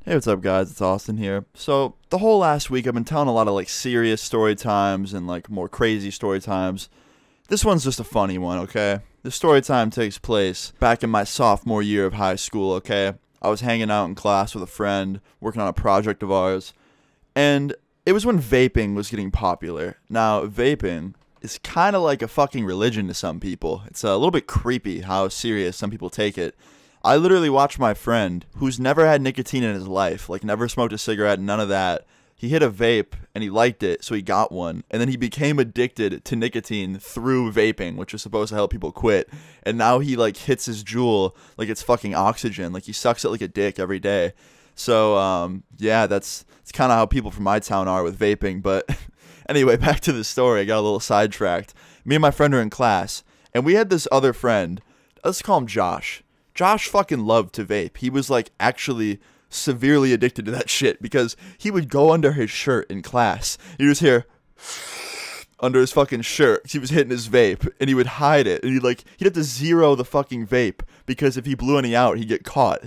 Hey, what's up, guys? It's Austin here. So, the whole last week, I've been telling a lot of serious story times and more crazy story times. This one's just a funny one, okay? The story time takes place back in my sophomore year of high school, okay? I was hanging out in class with a friend, working on a project of ours, and it was when vaping was getting popular. Now, vaping is kind of like a fucking religion to some people. It's a little bit creepy how serious some people take it. I literally watched my friend, who's never had nicotine in his life, never smoked a cigarette, none of that. He hit a vape, and he liked it, so he got one. And then he became addicted to nicotine through vaping, which is supposed to help people quit. And now he, hits his jewel like it's fucking oxygen. He sucks it like a dick every day. So, yeah, it's kind of how people from my town are with vaping. But anyway, back to the story. I got a little sidetracked. Me and my friend are in class, and we had this other friend. Let's call him Josh. Josh fucking loved to vape. He was actually severely addicted to that shit because he would go under his shirt in class. You just hear under his fucking shirt. He was hitting his vape and he would hide it. And he'd have to zero the fucking vape because if he blew any out, he'd get caught.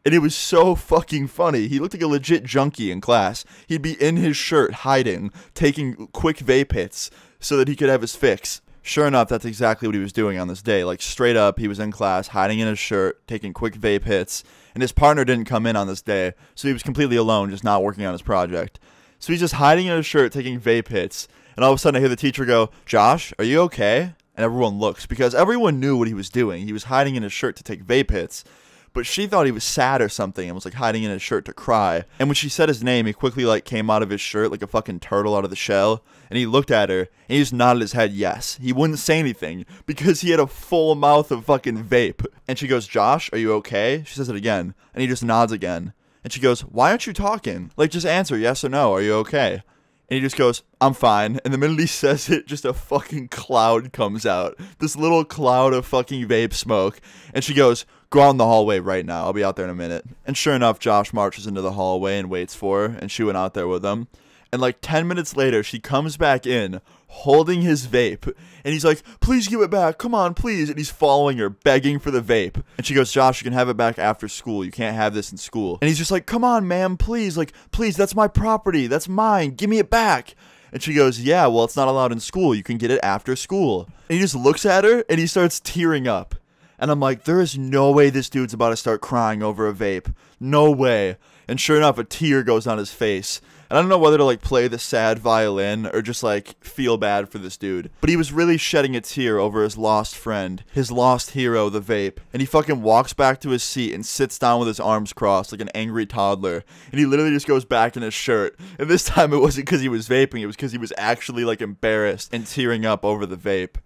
And it was so fucking funny. He looked like a legit junkie in class. He'd be in his shirt hiding, taking quick vape hits so that he could have his fix. Sure enough, that's exactly what he was doing on this day. Straight up, he was in class, hiding in his shirt, taking quick vape hits, and his partner didn't come in on this day, so he was completely alone, just not working on his project. So he's just hiding in his shirt, taking vape hits, and all of a sudden I hear the teacher go, "Josh, are you okay?" And everyone looks, because everyone knew what he was doing. He was hiding in his shirt to take vape hits. But she thought he was sad or something and was hiding in his shirt to cry. And when she said his name, he quickly came out of his shirt like a fucking turtle out of the shell. And he looked at her and he just nodded his head yes. He wouldn't say anything because he had a full mouth of fucking vape. And she goes, "Josh, are you okay?" She says it again. And he just nods again. And she goes, "Why aren't you talking? Just answer yes or no. Are you okay?" And he just goes, "I'm fine." And the minute he says it, just a fucking cloud comes out. This little cloud of fucking vape smoke. And she goes, "Go out in the hallway right now. I'll be out there in a minute." And sure enough, Josh marches into the hallway and waits for her. And she went out there with him. And 10 minutes later, she comes back in holding his vape. And he's like, "Please give it back. Come on, please." And he's following her, begging for the vape. And she goes, "Josh, you can have it back after school. You can't have this in school." And he's just like, "Come on, ma'am, please. Please, that's my property. That's mine. Give me it back." And she goes, "Yeah, well, it's not allowed in school. You can get it after school." And he just looks at her and he starts tearing up. And I'm like, there is no way this dude's about to start crying over a vape. No way. And sure enough, a tear goes down his face. And I don't know whether to play the sad violin or just feel bad for this dude. But he was really shedding a tear over his lost friend, his lost hero, the vape. And he fucking walks back to his seat and sits down with his arms crossed like an angry toddler. And he literally just goes back in his shirt. And this time it wasn't because he was vaping, it was because he was actually embarrassed and tearing up over the vape.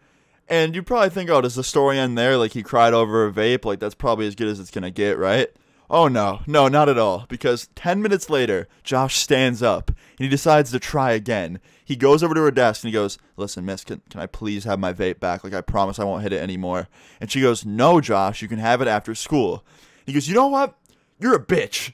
And you probably think, oh, does the story end there? He cried over a vape? That's probably as good as it's gonna get, right? Oh, no, not at all. Because 10 minutes later, Josh stands up, and he decides to try again. He goes over to her desk, and he goes, "Listen, miss, can I please have my vape back? I promise I won't hit it anymore." And she goes, "No, Josh, you can have it after school." He goes, "You know what? You're a bitch."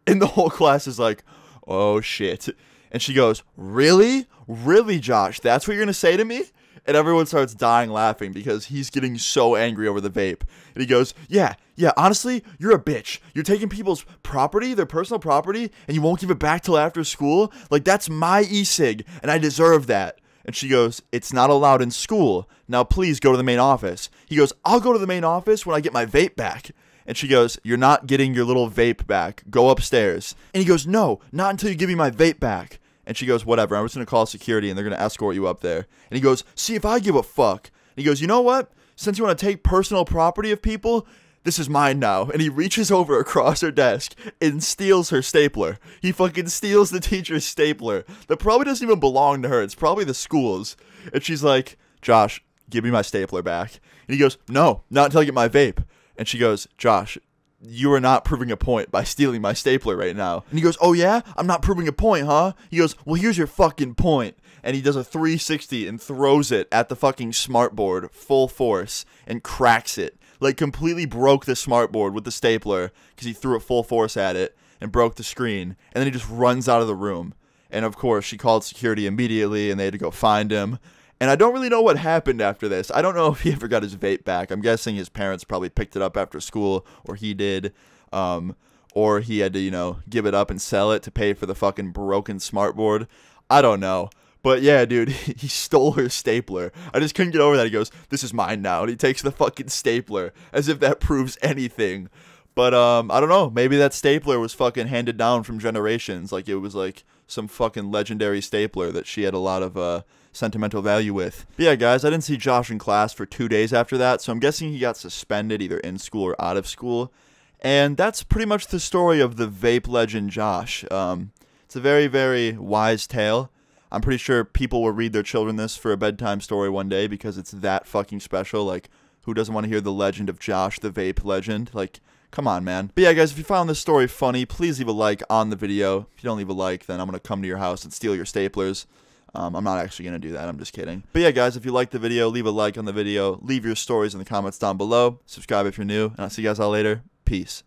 And the whole class is like, "Oh, shit." And she goes, "Really? Really, Josh? That's what you're gonna say to me?" And everyone starts dying laughing because he's getting so angry over the vape. And he goes, yeah, honestly, you're a bitch. You're taking people's property, their personal property, and you won't give it back till after school? That's my e-cig, and I deserve that." And she goes, "It's not allowed in school. Now please go to the main office." He goes, "I'll go to the main office when I get my vape back." And she goes, "You're not getting your little vape back. Go upstairs." And he goes, "No, not until you give me my vape back." And she goes, "Whatever, I'm just going to call security and they're going to escort you up there." And he goes, "See if I give a fuck." And he goes, "You know what? Since you want to take personal property of people, this is mine now." And he reaches over across her desk and steals her stapler. He fucking steals the teacher's stapler that probably doesn't even belong to her. It's probably the school's. And she's like, "Josh, give me my stapler back." And he goes, "No, not until I get my vape." And she goes, "Josh, you are not proving a point by stealing my stapler right now." And he goes, "Oh yeah? I'm not proving a point, huh?" He goes, "Well, here's your fucking point." And he does a 360 and throws it at the fucking smartboard full force and cracks it. Completely broke the smartboard with the stapler because he threw it full force at it and broke the screen. And then he just runs out of the room. And of course, she called security immediately and they had to go find him. And I don't really know what happened after this. I don't know if he ever got his vape back. I'm guessing his parents probably picked it up after school, or he did. or he had to, you know, give it up and sell it to pay for the fucking broken smartboard. I don't know. But yeah, dude, he stole her stapler. I just couldn't get over that. He goes, "This is mine now." And he takes the fucking stapler as if that proves anything. But I don't know. Maybe that stapler was fucking handed down from generations. Like it was like some fucking legendary stapler that she had a lot of sentimental value with. But yeah, guys, I didn't see Josh in class for 2 days after that, so I'm guessing he got suspended either in school or out of school. And that's pretty much the story of the vape legend Josh. It's a very, very wise tale. I'm pretty sure people will read their children this for a bedtime story one day because it's that fucking special. Like, who doesn't want to hear the legend of Josh, the vape legend? Like, come on, man. But yeah, guys, if you found this story funny, please leave a like on the video. If you don't leave a like, then I'm going to come to your house and steal your staplers. I'm not actually going to do that. I'm just kidding. But yeah, guys, if you liked the video, leave a like on the video. Leave your stories in the comments down below. Subscribe if you're new. And I'll see you guys all later. Peace.